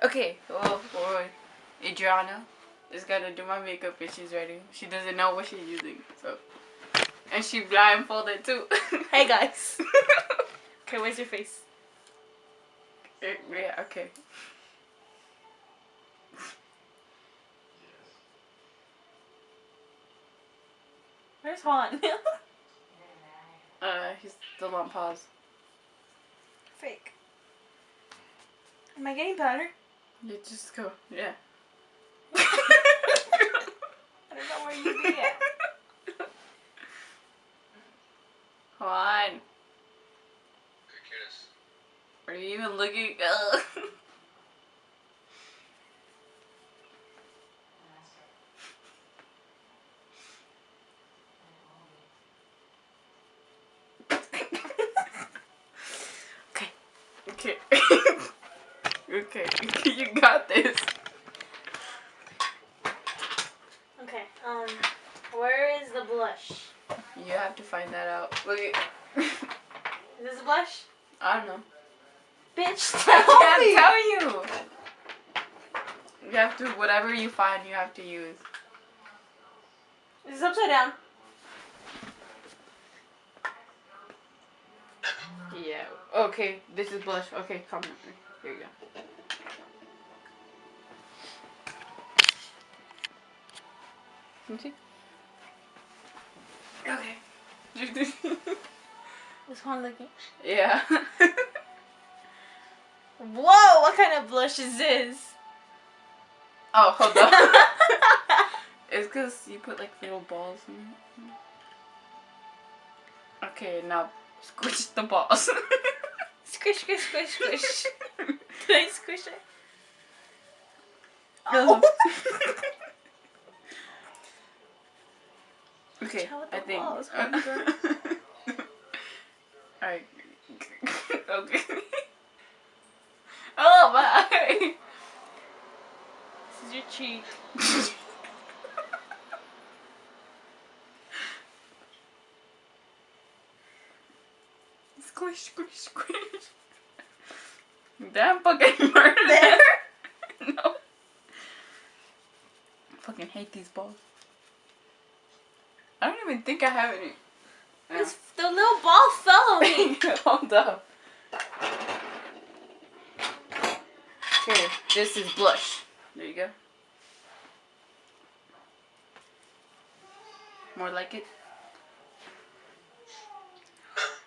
Okay, well, Adriana is gonna do my makeup and she's ready. She doesn't know what she's using, so. And she blindfolded too. Hey guys. Okay, where's your face? Yeah, okay. Where's Juan? He's still on pause. Fake. Am I getting better? You just go, yeah. I don't know where you be at. Juan. Are you even looking? Okay. Okay. You got this. Okay, where is the blush? You have to find that out. Wait. Is this a blush? I don't know. Bitch, I tell can't me! tell you. You have to, whatever you find, you have to use. Is this upside down? Yeah. Okay, this is blush. Okay, come on. Here you go. Okay. Is Juan looking? Yeah. Whoa, what kind of blush is this? Oh, hold on. It's because you put like little balls in it. Okay, now squish the balls. Squish, squish, squish, squish. Did I squish it? Oh. Okay, I think. Balls, Alright. Okay. Oh my! This is your cheek. Squish, squish, squish. Damn fucking murder. There? No. I fucking hate these balls. I don't even think I have any. This, the little ball fell on me. Hold up. Okay, this is blush. There you go. More like it.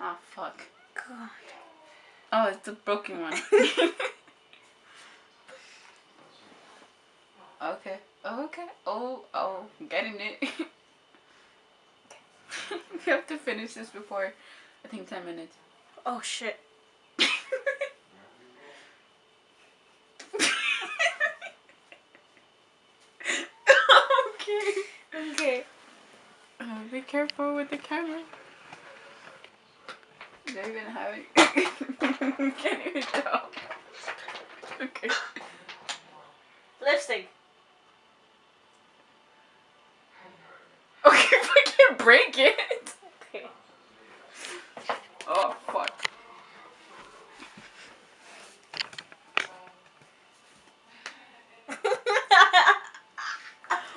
Oh, fuck. God. Oh, it's the broken one. Okay. Okay. Oh, getting it. We have to finish this before, I think, 10 minutes. Oh shit. Okay. Okay. Be careful with the camera. You don't even have it. Can't even tell. Okay. Lipstick. Okay, fucking break it. Okay. Oh, fuck.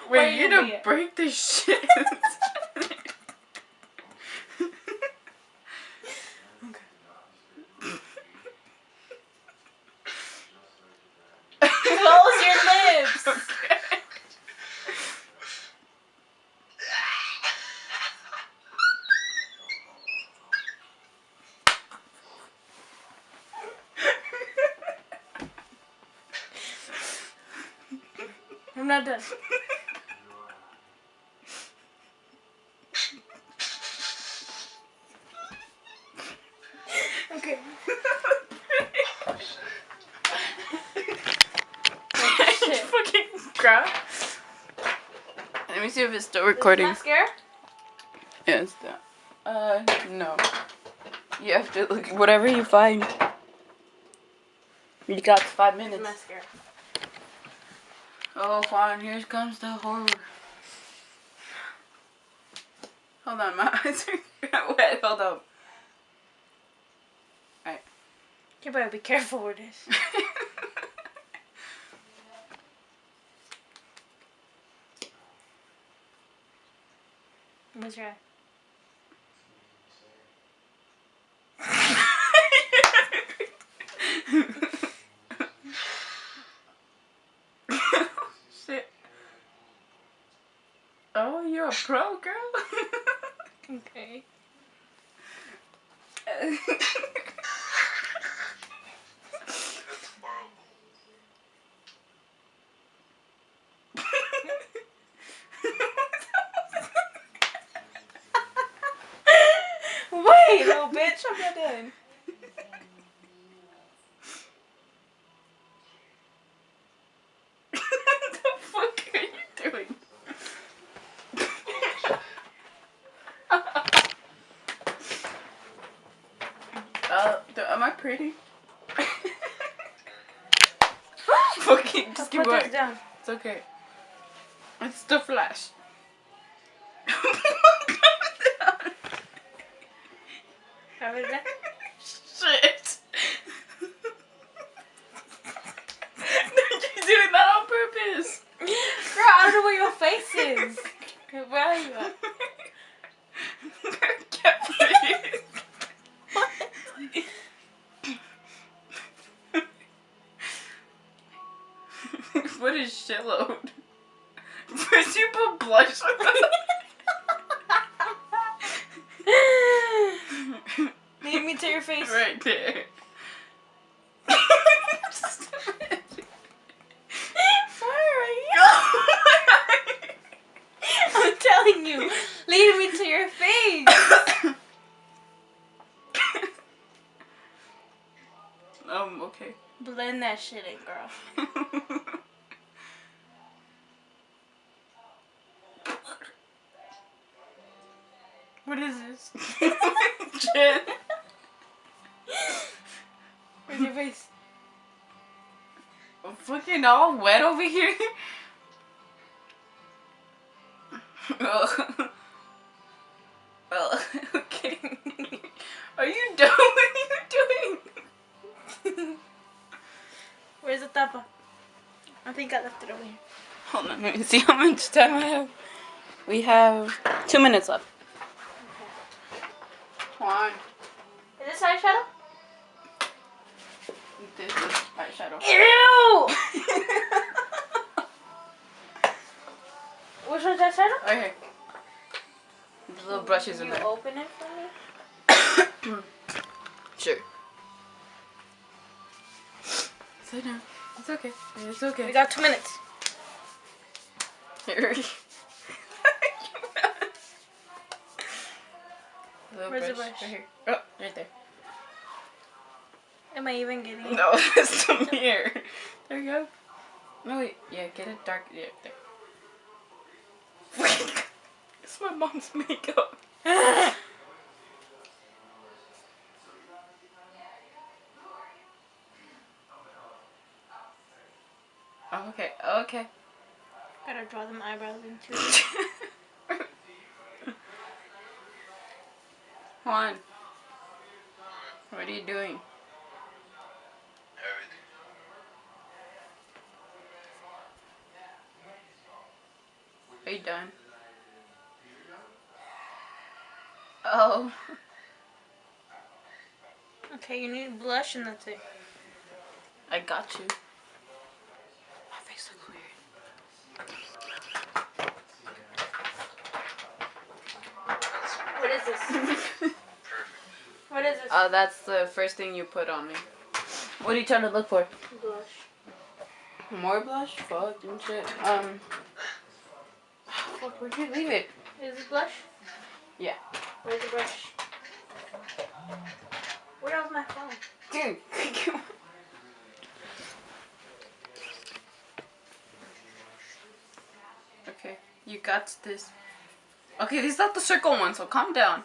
Wait, you're gonna break this shit. Close your lips. Okay. I'm not done. Okay. Shit. Fucking crap. Let me see if it's still recording. Is mascara? Yeah, it's still. No. You have to look whatever you find. You got 5 minutes. Mascara. Oh, Juan, here comes the horror. Hold on, my eyes are wet. Hold up. Alright. You better be careful with this. Close your eye. Shit. Oh, you're a pro, girl. Okay. Wait, little bitch, I'm not done. What the fuck are you doing? Am I pretty? Fucking, just keep Put going. this down. It's okay. It's the flash. Have it down. Shit. You're doing that on purpose. Girl, I don't know where your face is. Where are you at? What is shitload? First you put blush on Lead me to your face. right there. I'm telling you. Lead me to your face. Okay. Blend that shit in, girl. What is this? Jen. Where's your face? I'm fucking all wet over here. Oh. Well, okay. Are you done? What are you doing? Where's the tapa? I think I left it over here. Hold on, let me see how much time I have. We have 2 minutes left. Come on. Is this eyeshadow? This is eyeshadow. Ew! Which one's eyeshadow? Okay. The little brushes in Can there. you open it for me? Sure. Sit down. It's okay. It's okay. We got 2 minutes. Here. Little Where's the brush? brush? Right here. Oh, right there. Am I even getting it? No, it's the mirror. There you go. No, wait. Yeah, get it dark. Yeah, there. It's my mom's makeup. Oh, okay. Okay. Gotta draw them eyebrows into it. Juan, what are you doing? Everything. Are you done? Oh. Okay, you need blush and that's it. I got you. My face looks weird. What is this? What is this? That's the first thing you put on me. What are you trying to look for? Blush. More blush? Fuck and shit. Fuck, where'd you leave it? Is this blush? Yeah. Where's the brush? Where was my phone? Dude. Okay, you got this. Okay, these are the circle one, so calm down.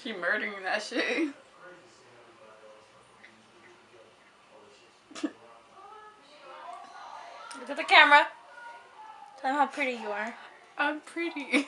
She murdering that shit. Look at the camera. Tell them how pretty you are. I'm pretty.